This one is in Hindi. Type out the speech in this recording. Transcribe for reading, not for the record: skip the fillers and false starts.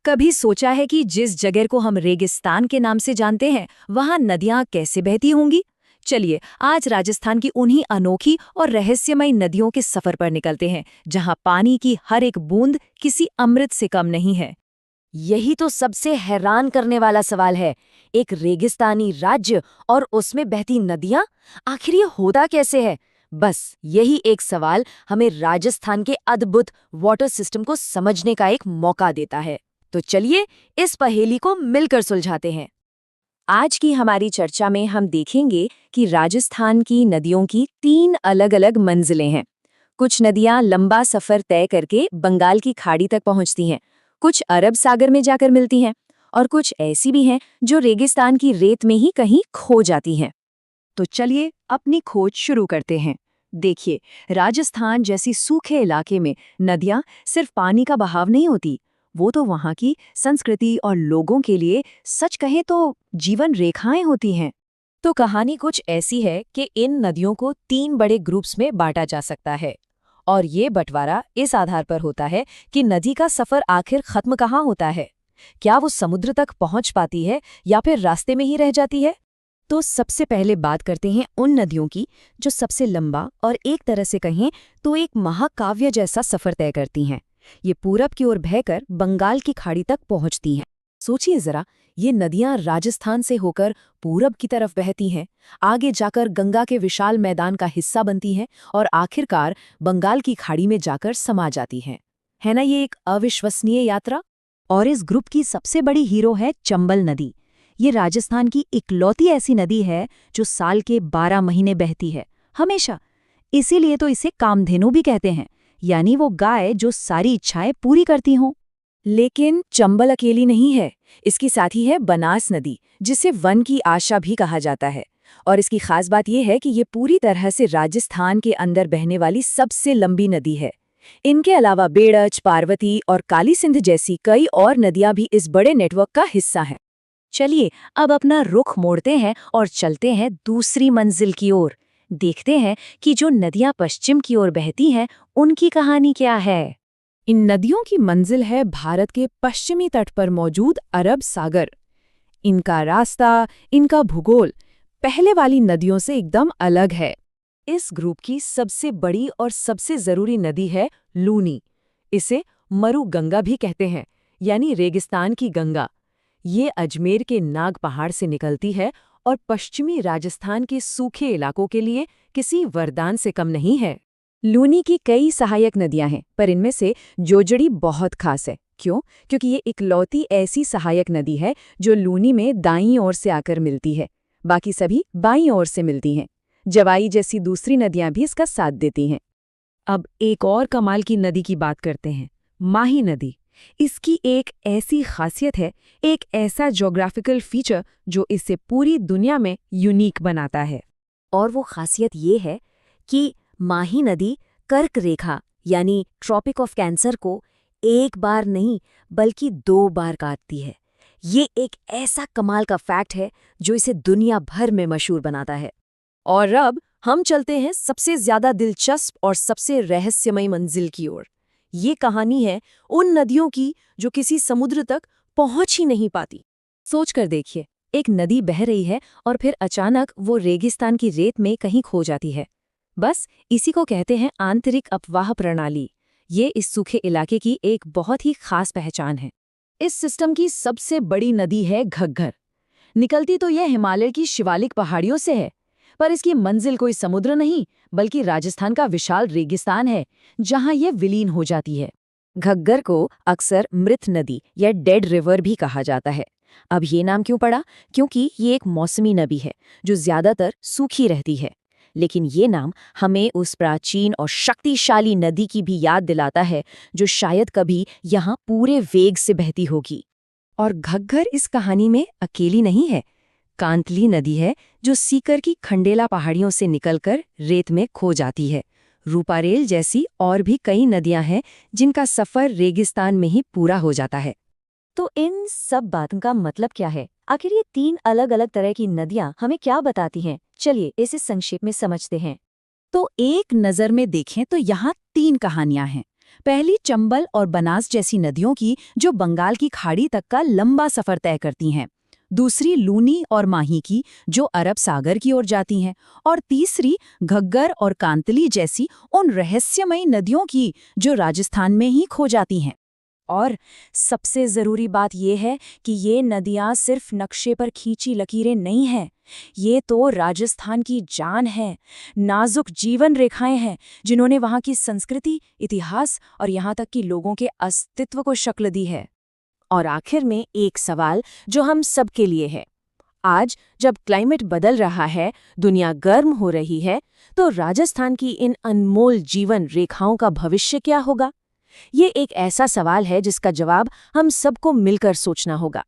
कभी सोचा है कि जिस जगह को हम रेगिस्तान के नाम से जानते हैं वहां नदियां कैसे बहती होंगी? चलिए आज राजस्थान की उन्हीं अनोखी और रहस्यमयी नदियों के सफर पर निकलते हैं जहां पानी की हर एक बूंद किसी अमृत से कम नहीं है। यही तो सबसे हैरान करने वाला सवाल है। एक रेगिस्तानी राज्य और उसमें बहती नदियां, आखिर ये होता कैसे है? बस यही एक सवाल हमें राजस्थान के अद्भुत वाटर सिस्टम को समझने का एक मौका देता है। तो चलिए इस पहेली को मिलकर सुलझाते हैं। आज की हमारी चर्चा में हम देखेंगे कि राजस्थान की नदियों की 3 अलग-अलग मंजिलें हैं। कुछ नदियां लंबा सफर तय करके बंगाल की खाड़ी तक पहुंचती हैं, कुछ अरब सागर में जाकर मिलती हैं और कुछ ऐसी भी हैं जो रेगिस्तान की रेत में ही कहीं खो जाती हैं। तो चलिए अपनी खोज शुरू करते हैं। देखिए, राजस्थान जैसी सूखे इलाके में नदियां सिर्फ पानी का बहाव नहीं होती, वो तो वहाँ की संस्कृति और लोगों के लिए सच कहें तो जीवन रेखाएं होती हैं। तो कहानी कुछ ऐसी है कि इन नदियों को 3 बड़े ग्रुप्स में बांटा जा सकता है और ये बंटवारा इस आधार पर होता है कि नदी का सफर आखिर खत्म कहाँ होता है। क्या वो समुद्र तक पहुंच पाती है या फिर रास्ते में ही रह जाती है? तो सबसे पहले बात करते हैं उन नदियों की जो सबसे लंबा और एक तरह से कहें तो एक महाकाव्य जैसा सफर तय करती हैं। ये पूरब की ओर बहकर बंगाल की खाड़ी तक पहुंचती हैं। सोचिए जरा, ये नदियां राजस्थान से होकर पूरब की तरफ बहती हैं, आगे जाकर गंगा के विशाल मैदान का हिस्सा बनती हैं और आखिरकार बंगाल की खाड़ी में जाकर समा जाती हैं। है ना ये एक अविश्वसनीय यात्रा? और इस ग्रुप की सबसे बड़ी हीरो है चंबल नदी। ये राजस्थान की इकलौती ऐसी नदी है जो साल के 12 महीने बहती है, हमेशा। इसीलिए तो इसे कामधेनु भी कहते हैं, यानी वो गाय जो सारी इच्छाएं पूरी करती हों। लेकिन चंबल अकेली नहीं है, इसकी साथी है बनास नदी, जिसे वन की आशा भी कहा जाता है। और इसकी खास बात यह है कि ये पूरी तरह से राजस्थान के अंदर बहने वाली सबसे लंबी नदी है। इनके अलावा बेड़च, पार्वती और काली सिंध जैसी कई और नदियां भी इस बड़े नेटवर्क का हिस्सा हैं। चलिए अब अपना रुख मोड़ते हैं और चलते हैं दूसरी मंजिल की ओर। देखते हैं कि जो नदियां पश्चिम की ओर बहती हैं, उनकी कहानी क्या है। इन नदियों की मंजिल है भारत के पश्चिमी तट पर मौजूद अरब सागर। इनका रास्ता, इनका भूगोल पहले वाली नदियों से एकदम अलग है। इस ग्रुप की सबसे बड़ी और सबसे जरूरी नदी है लूनी। इसे मरु गंगा भी कहते हैं, यानी रेगिस्तान की गंगा। ये अजमेर के नाग पहाड़ से निकलती है और पश्चिमी राजस्थान के सूखे इलाकों के लिए किसी वरदान से कम नहीं है। लूनी की कई सहायक नदियां हैं, पर इनमें से जोजड़ी बहुत खास है। क्यों? क्योंकि ये इकलौती ऐसी सहायक नदी है जो लूनी में दाईं ओर से आकर मिलती है, बाकी सभी बाईं ओर से मिलती हैं। जवाई जैसी दूसरी नदियां भी इसका साथ देती हैं। अब एक और कमाल की नदी की बात करते हैं, माही नदी। इसकी एक ऐसी खासियत है, एक ऐसा ज्योग्राफिकल फीचर जो इसे पूरी दुनिया में यूनिक बनाता है। और वो खासियत ये है कि माही नदी कर्क रेखा यानी ट्रॉपिक ऑफ कैंसर को एक बार नहीं बल्कि 2 बार काटती है। ये एक ऐसा कमाल का फैक्ट है जो इसे दुनिया भर में मशहूर बनाता है। और अब हम चलते हैं सबसे ज्यादा दिलचस्प और सबसे रहस्यमयी मंजिल की ओर। ये कहानी है उन नदियों की जो किसी समुद्र तक पहुंच ही नहीं पाती। सोच कर देखिए, एक नदी बह रही है और फिर अचानक वो रेगिस्तान की रेत में कहीं खो जाती है। बस इसी को कहते हैं आंतरिक अपवाह प्रणाली। ये इस सूखे इलाके की एक बहुत ही खास पहचान है। इस सिस्टम की सबसे बड़ी नदी है घग्गर। निकलती तो यह हिमालय की शिवालिक पहाड़ियों से है, पर इसकी मंजिल कोई समुद्र नहीं बल्कि राजस्थान का विशाल रेगिस्तान है, जहां यह विलीन हो जाती है। घग्गर को अक्सर मृत नदी या डेड रिवर भी कहा जाता है। अब ये नाम क्यों पड़ा? क्योंकि ये एक मौसमी नदी है जो ज्यादातर सूखी रहती है। लेकिन ये नाम हमें उस प्राचीन और शक्तिशाली नदी की भी याद दिलाता है जो शायद कभी यहाँ पूरे वेग से बहती होगी। और घग्गर इस कहानी में अकेली नहीं है। कांतली नदी है जो सीकर की खंडेला पहाड़ियों से निकलकर रेत में खो जाती है। रूपारेल जैसी और भी कई नदियां हैं जिनका सफर रेगिस्तान में ही पूरा हो जाता है। तो इन सब बातों का मतलब क्या है? आखिर ये 3 अलग-अलग तरह की नदियां हमें क्या बताती हैं? चलिए इसे संक्षेप में समझते हैं। तो एक नज़र में देखें तो यहाँ 3 कहानियां हैं। पहली चंबल और बनास जैसी नदियों की जो बंगाल की खाड़ी तक का लंबा सफर तय करती हैं। दूसरी लूनी और माही की जो अरब सागर की ओर जाती हैं। और तीसरी घग्गर और कांतली जैसी उन रहस्यमयी नदियों की जो राजस्थान में ही खो जाती हैं। और सबसे ज़रूरी बात यह है कि ये नदियाँ सिर्फ नक्शे पर खींची लकीरें नहीं हैं, ये तो राजस्थान की जान है, नाजुक जीवन रेखाएं हैं जिन्होंने वहाँ की संस्कृति, इतिहास और यहाँ तक कि लोगों के अस्तित्व को शक्ल दी है। और आखिर में एक सवाल जो हम सबके लिए है। आज जब क्लाइमेट बदल रहा है, दुनिया गर्म हो रही है, तो राजस्थान की इन अनमोल जीवन रेखाओं का भविष्य क्या होगा? ये एक ऐसा सवाल है जिसका जवाब हम सबको मिलकर सोचना होगा।